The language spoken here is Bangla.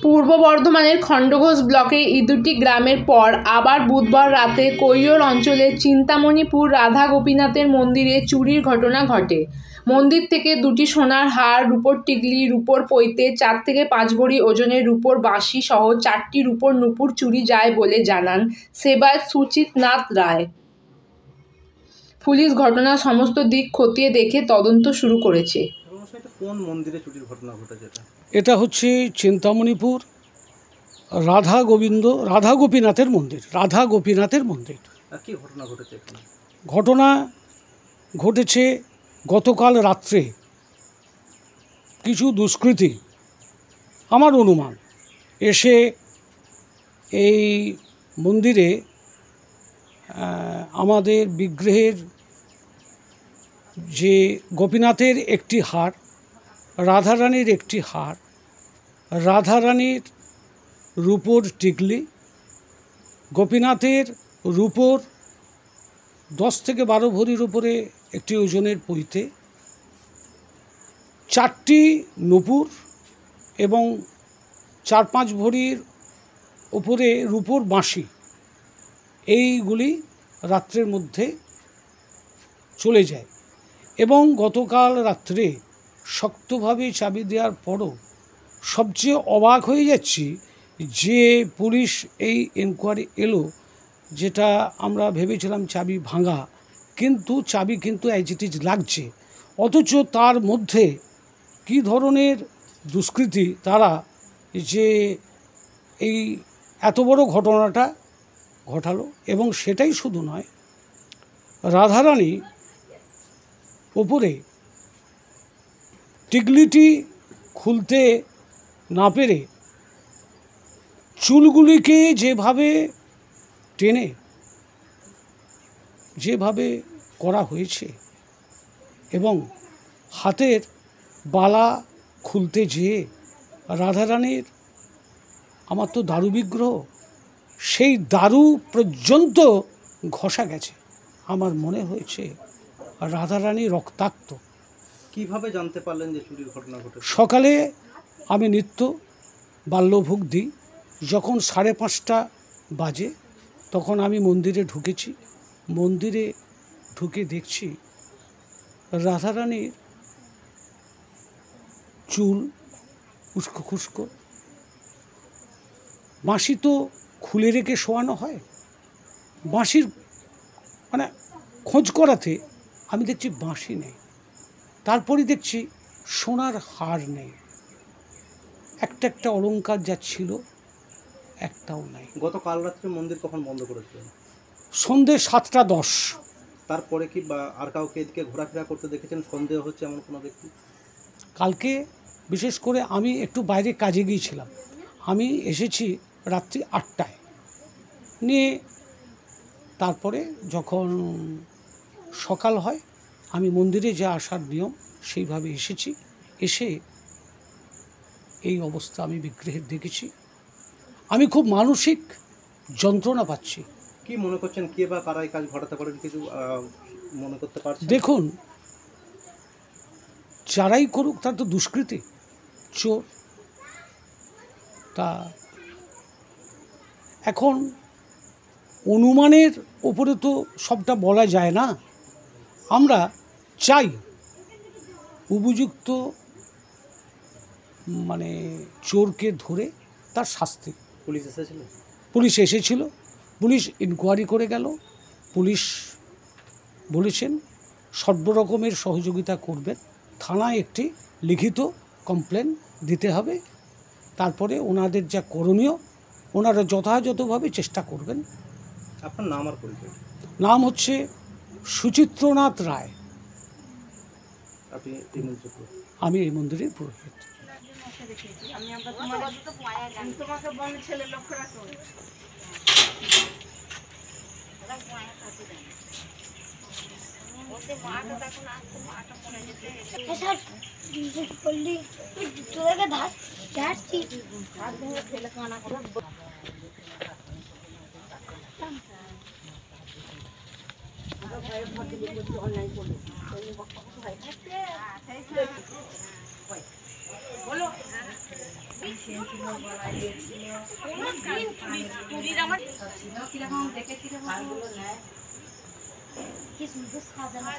পূর্ব বর্ধমানের খণ্ডঘোষ ব্লকের ইদুটি গ্রামের পর আবার বুধবার রাতে কৈয়র অঞ্চলের চিন্তামণিপুর রাধা গোপীনাথের মন্দিরে চুরির ঘটনা ঘটে। মন্দির থেকে দুটি সোনার হার, রূপোর টিকলি, রূপোর পৈতে, 4 থেকে 5 ভরি ওজনের রূপোর বাঁশি সহ 4টি রূপোর নূপুর চুরি যায় বলে জানান সেবায়ত সুচিতনাথ রায়। পুলিশ ঘটনার সমস্ত দিক খতিয়ে দেখে তদন্ত শুরু করেছে। কোন মন্দিরে চুরির ঘটনা ঘটেছে? এটা হচ্ছে চিন্তামণিপুর রাধা গোপীনাথের মন্দির। কি ঘটনা ঘটেছে এখানে? ঘটনা ঘটেছে গতকাল রাত্রে কিছু দুষ্কৃতী, আমার অনুমান, এসে এই মন্দিরে আমাদের বিগ্রহের যে গোপীনাথের একটি হার, রাধারানীর একটি হার, রাধারানীর রূপোর টিকলি, গোপীনাথের রূপোর 10 থেকে 12 ভরির উপরে একটি ওজনের পৈতে, 4টি নূপুর এবং 4-5 ভরির উপরে রূপোর বাঁশি, এইগুলি রাত্রের মধ্যে চলে যায়। এবং গতকাল রাত্রে শক্তভাবে চাবি দেওয়ার পরও সবচেয়ে অবাক হয়ে যাচ্ছি যে পুলিশ এই এনকোয়ারি এলো, যেটা আমরা ভেবেছিলাম চাবি ভাঙা, কিন্তু চাবি কিন্তু অ্যাজ ইট ইজ লাগছে। অথচ তার মধ্যে কী ধরনের দুষ্কৃতী তারা যে এই এত বড় ঘটনাটা ঘটালো। এবং সেটাই শুধু নয়, রাধারানী ওপরে টিকলিটি খুলতে না পেরে চুলগুলিকে যেভাবে করা হয়েছে এবং হাতের বালা খুলতে যেয়ে রাধারানীর, আমার তো দারু বিগ্রহ, সেই দারু পর্যন্ত ঘষা গেছে। আমার মনে হয়েছে রাধারানী রক্তাক্ত। কিভাবে জানতে পারলেন যে চুরির ঘটনা ঘটেছে? সকালে আমি নিত্য বাল্যভোগ দিই, যখন 5:30 বাজে তখন আমি মন্দিরে ঢুকেছি। মন্দিরে ঢুকে দেখছি রাধারানীর চুল উস্কো খুস্কো, বাঁশি তো খুলে রেখে শোয়ানো হয়, বাঁশির মানে খোঁজ করাতে আমি দেখছি বাঁশি নেই। তারপরে দেখছি সোনার হার নেই, একটা অলংকার যা ছিল একটাও নাই। গতকাল রাত্রে মন্দির কখন বন্ধ করেছিলেন? সন্ধ্যে 7:10। তারপরে কি বা আর কাউকে এদিকে ঘোরাফেরা করতে দেখেছেন? সন্দেহ হচ্ছে এমন কোনো ব্যক্তি? কালকে বিশেষ করে আমি একটু বাইরে কাজে গিয়েছিলাম, আমি এসেছি রাত্রি 8টায় নিয়ে। তারপরে যখন সকাল হয় আমি মন্দিরে যা আসার নিয়ম সেইভাবে এসেছি। এসে এই অবস্থা আমি বিগ্রহের দেখেছি। আমি খুব মানসিক যন্ত্রণা পাচ্ছি। কি মনে করছেন, কে বা কারা এই কাজ ঘটাতে পারেন, কিছু মনে করতে পারছেন? দেখুন, যারাই করুক তার তো দুষ্কৃতী, চোর। তা এখন অনুমানের ওপরে তো সবটা বলা যায় না। আমরা চাই উপযুক্ত চোরকে ধরে তার শাস্তি। পুলিশ এসেছিল, পুলিশ ইনকোয়ারি করে গেল। পুলিশ বলেছেন সর্বরকমের সহযোগিতা করবেন, থানায় একটি লিখিত কমপ্লেন দিতে হবে, তারপরে ওনাদের যা করণীয় ওনারা যথাযথভাবে চেষ্টা করবেন। আপনার নাম আর পরিচয়? নাম হচ্ছে সুচিত্রনাথ রায়। আমি এই মন্দিরের পুরোহিত। অনলাইন করলে কি সুন্দর সাজানো